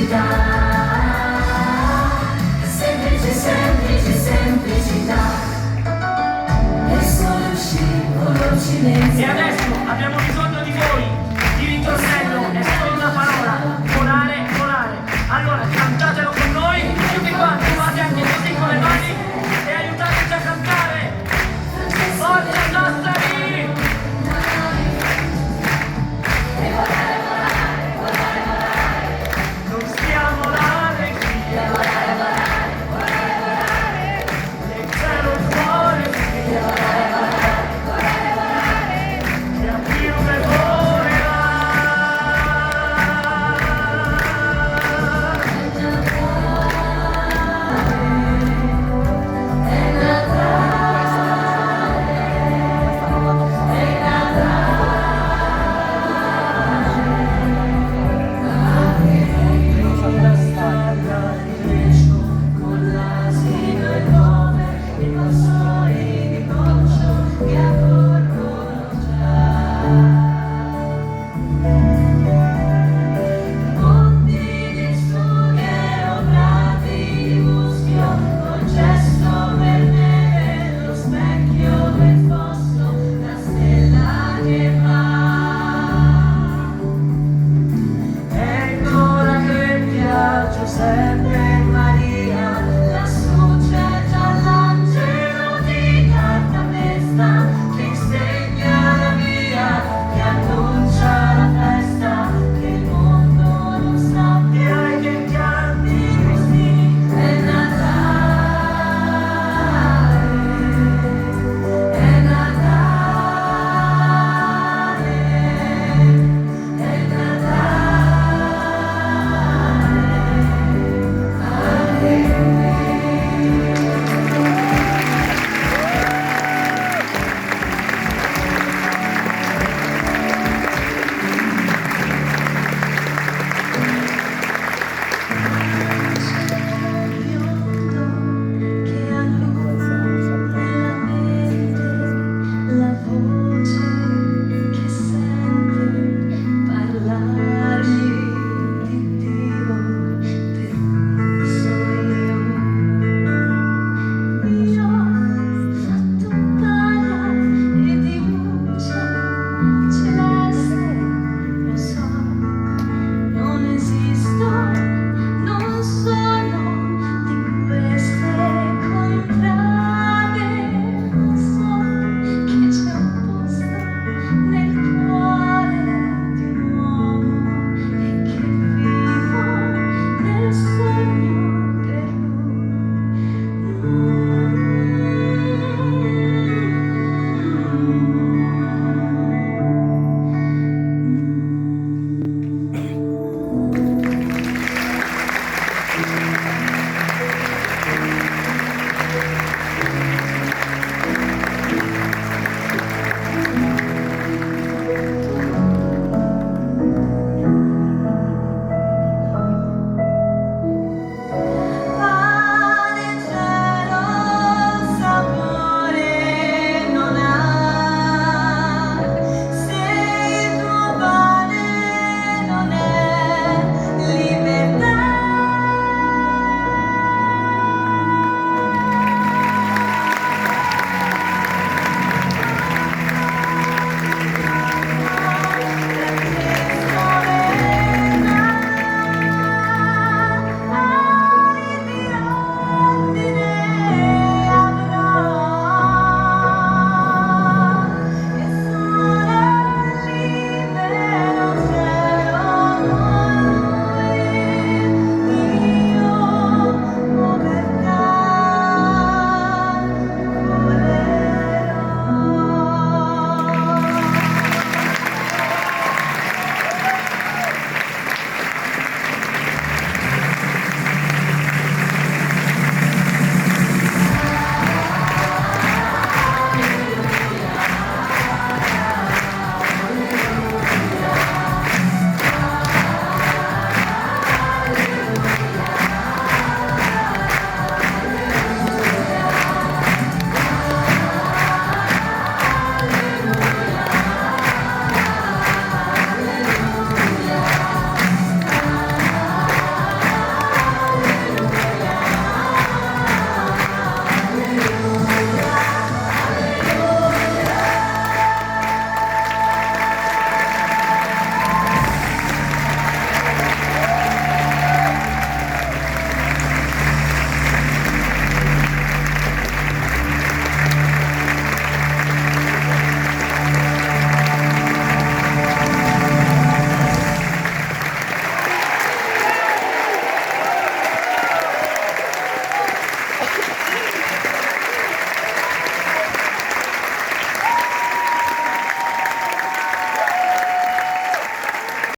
semplicità, semplice, semplice, semplicità, e solo scivolo E silenzio. adesso abbiamo bisogno di voi, di ritornello, è solo una parola, volare, volare. Allora cantatelo con noi, tutti quanti, fate anche così con le mani e aiutateci a cantare. Forza Sassari! Non stiamo l'allegria, e c'ero il cuore che a fiume volerà. Con l'asino e come i pastori di goccio che accorrono già. Monti di sughe o prati di muschio, col gesto per neve, lo specchio del fosso, la stella che va. E ancora che il viaggio sempre